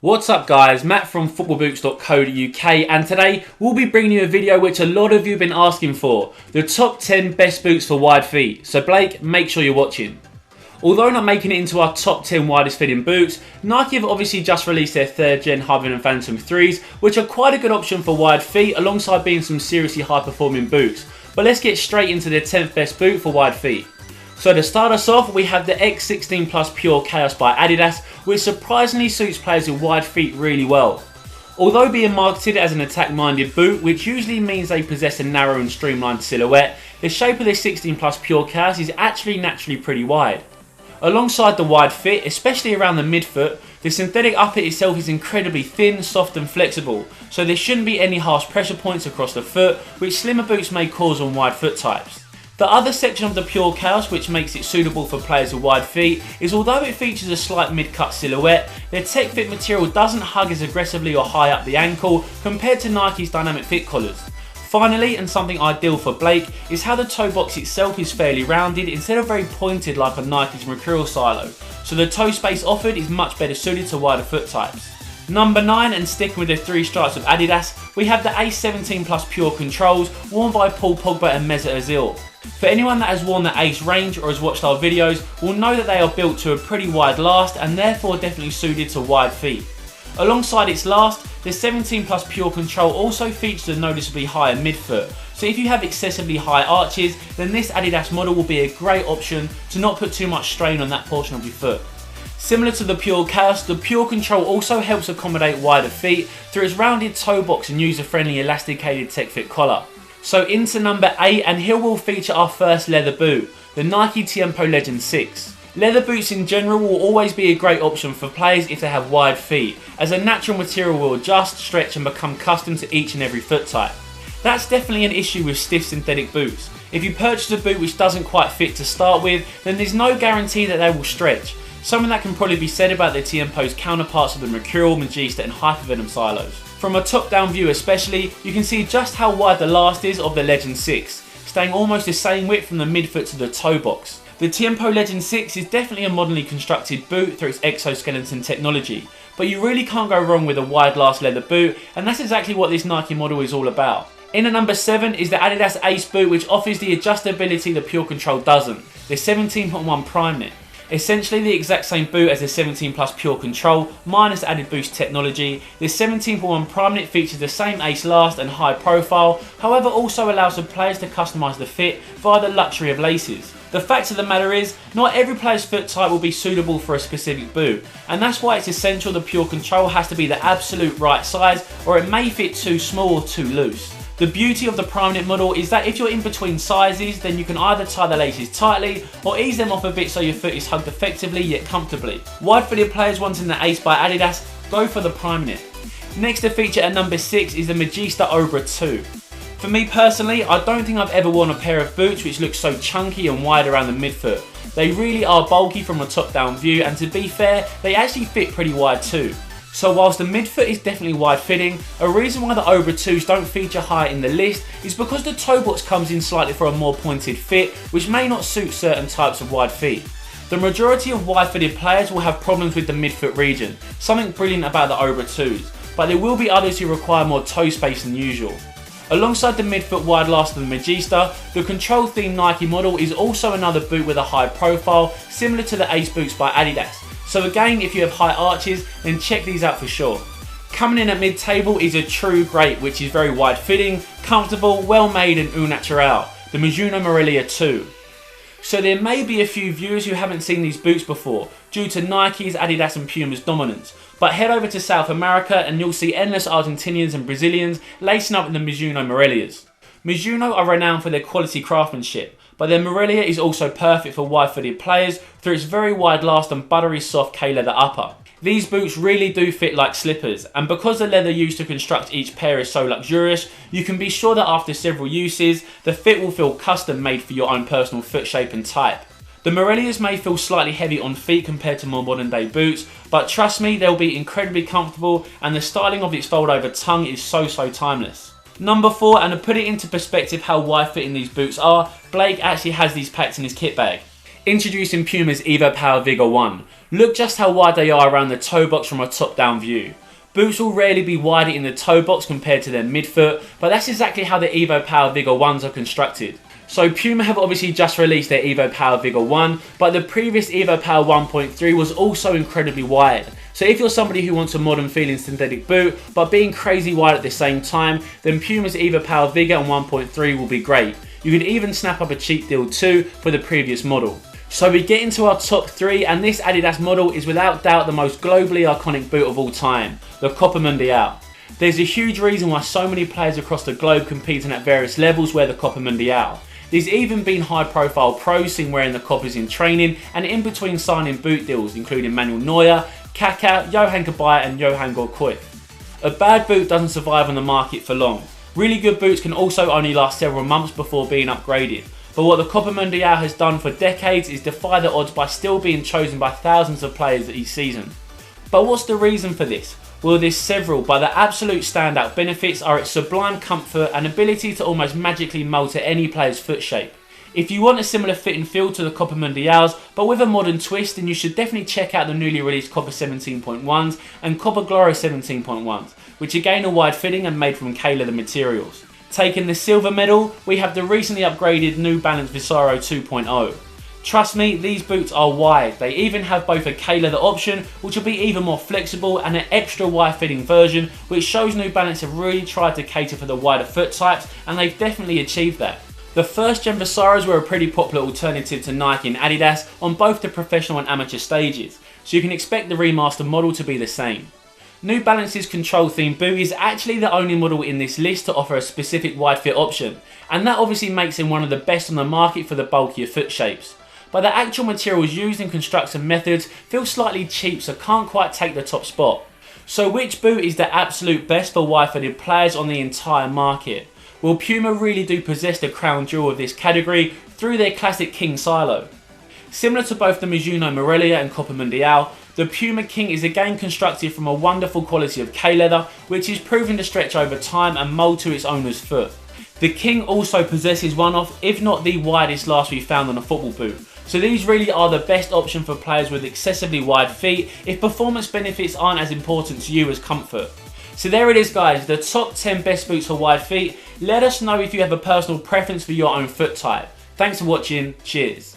What's up guys, Matt from footballboots.co.uk, and today we'll be bringing you a video which a lot of you have been asking for, the top 10 best boots for wide feet. So Blake, make sure you're watching. Although not making it into our top 10 widest fitting boots, Nike have obviously just released their 3rd gen Hybrid and Phantom 3s, which are quite a good option for wide feet alongside being some seriously high performing boots. But let's get straight into the 10th best boot for wide feet. So to start us off, we have the X16 Plus Pure Chaos by Adidas, which surprisingly suits players with wide feet really well. Although being marketed as an attack-minded boot, which usually means they possess a narrow and streamlined silhouette, the shape of the 16 Plus Pure Chaos is actually naturally pretty wide. Alongside the wide fit, especially around the midfoot, the synthetic upper itself is incredibly thin, soft and flexible, so there shouldn't be any harsh pressure points across the foot, which slimmer boots may cause on wide foot types. The other section of the Pure Chaos which makes it suitable for players with wide feet is although it features a slight mid-cut silhouette, their Tech Fit material doesn't hug as aggressively or high up the ankle compared to Nike's Dynamic Fit collars. Finally, and something ideal for Blake, is how the toe box itself is fairly rounded instead of very pointed like on Nike's Mercurial Silo, so the toe space offered is much better suited to wider foot types. Number 9, and sticking with the 3 stripes of Adidas, we have the A17 Plus Pure Controls worn by Paul Pogba and Mesut Ozil. For anyone that has worn the Ace range or has watched our videos will know that they are built to a pretty wide last and therefore definitely suited to wide feet. Alongside its last, the 17 Plus Pure Control also features a noticeably higher midfoot, so if you have excessively high arches, then this Adidas model will be a great option to not put too much strain on that portion of your foot. Similar to the Pure Chaos, the Pure Control also helps accommodate wider feet through its rounded toe box and user-friendly elasticated Tech Fit collar. So into number 8, and here we'll feature our first leather boot, the Nike Tiempo Legend 6. Leather boots in general will always be a great option for players if they have wide feet, as a natural material will adjust, stretch and become custom to each and every foot type. That's definitely an issue with stiff synthetic boots. If you purchase a boot which doesn't quite fit to start with, then there's no guarantee that they will stretch. Something that can probably be said about the Tiempo's counterparts of the Mercurial, Medusa and Hypervenom silos. From a top-down view especially, you can see just how wide the last is of the Legend 6, staying almost the same width from the midfoot to the toe box. The Tiempo Legend 6 is definitely a modernly constructed boot through its exoskeleton technology, but you really can't go wrong with a wide last leather boot, and that's exactly what this Nike model is all about. In at number 7 is the Adidas Ace boot, which offers the adjustability the Pure Control doesn't, the 17.1 Prime Knit. Essentially the exact same boot as the 17 Plus Pure Control, minus added boost technology, this 17.1 Prime Knit features the same ace last and high profile, however also allows the players to customise the fit via the luxury of laces. The fact of the matter is, not every player's foot type will be suitable for a specific boot, and that's why it's essential the Pure Control has to be the absolute right size, or it may fit too small or too loose. The beauty of the Prime Knit model is that if you're in between sizes, then you can either tie the laces tightly or ease them off a bit so your foot is hugged effectively yet comfortably. Wide-footed players wanting the Ace by Adidas, go for the Prime Knit. Next to feature at number 6 is the Medusa Obra 2. For me personally, I don't think I've ever worn a pair of boots which look so chunky and wide around the midfoot. They really are bulky from a top-down view, and to be fair, they actually fit pretty wide too. So whilst the midfoot is definitely wide fitting, a reason why the Obra 2s don't feature higher in the list is because the toe box comes in slightly for a more pointed fit, which may not suit certain types of wide feet. The majority of wide fitted players will have problems with the midfoot region, something brilliant about the Obra 2s, but there will be others who require more toe space than usual. Alongside the midfoot wide last of the Medusa, the Control themed Nike model is also another boot with a high profile, similar to the Ace boots by Adidas. So again, if you have high arches, then check these out for sure. Coming in at mid-table is a true great, which is very wide fitting, comfortable, well made and au naturel, the Mizuno Marilia 2. So there may be a few viewers who haven't seen these boots before, due to Nike's, Adidas and Puma's dominance, but head over to South America and you'll see endless Argentinians and Brazilians lacing up in the Mizuno Marilias. Mizuno are renowned for their quality craftsmanship, but their Marilia is also perfect for wide-footed players through its very wide last and buttery soft K-leather upper. These boots really do fit like slippers, and because the leather used to construct each pair is so luxurious, you can be sure that after several uses, the fit will feel custom made for your own personal foot shape and type. The Marilias may feel slightly heavy on feet compared to more modern day boots, but trust me, they'll be incredibly comfortable, and the styling of its fold over tongue is so timeless. Number 4, and to put it into perspective how wide fitting these boots are, Blake actually has these packed in his kit bag. Introducing Puma's Evopower Vigor 1. Look just how wide they are around the toe box from a top down view. Boots will rarely be wider in the toe box compared to their midfoot, but that's exactly how the Evopower Vigor 1s are constructed. So Puma have obviously just released their Evopower Vigor 1, but the previous Evopower 1.3 was also incredibly wide. So if you're somebody who wants a modern feeling synthetic boot, but being crazy wide at the same time, then Puma's Evopower Vigor and 1.3 will be great. You could even snap up a cheap deal too for the previous model. So we get into our top 3, and this Adidas model is without doubt the most globally iconic boot of all time, the Copa Mundial. There's a huge reason why so many players across the globe competing at various levels wear the Copa Mundial. There's even been high profile pros seen wearing the Copas in training and in between signing boot deals, including Manuel Neuer, Kaká, Johan Cabaye and Johan Cruyff. A bad boot doesn't survive on the market for long. Really good boots can also only last several months before being upgraded. But what the Copa Mundial has done for decades is defy the odds by still being chosen by thousands of players each season. But what's the reason for this? Well, there's several, but the absolute standout benefits are its sublime comfort and ability to almost magically mold to any player's foot shape. If you want a similar fit and feel to the Copa Mundials, but with a modern twist, then you should definitely check out the newly released Copa 17.1s and Copa Glory 17.1s, which again are wide fitting and made from K-leather materials. Taking the silver medal, we have the recently upgraded new Balance Besouro 2.0. Trust me, these boots are wide. They even have both a K-leather option, which will be even more flexible, and an extra wide fitting version, which shows New Balance have really tried to cater for the wider foot types, and they've definitely achieved that. The first gen Besouros were a pretty popular alternative to Nike and Adidas on both the professional and amateur stages, so you can expect the remastered model to be the same. New Balance's Control Theme boot is actually the only model in this list to offer a specific wide fit option, and that obviously makes him one of the best on the market for the bulkier foot shapes. But the actual materials used in construction methods feel slightly cheap, so can't quite take the top spot. So which boot is the absolute best for wide footed players on the entire market? Well, Puma really do possess the crown jewel of this category through their classic King Silo. Similar to both the Mizuno Marilia and Copa Mundial, the Puma King is again constructed from a wonderful quality of K-leather, which is proven to stretch over time and mould to its owner's foot. The King also possesses one of, if not the widest last we found on a football boot. So these really are the best option for players with excessively wide feet if performance benefits aren't as important to you as comfort. So there it is guys, the top 10 best boots for wide feet. Let us know if you have a personal preference for your own foot type. Thanks for watching, cheers.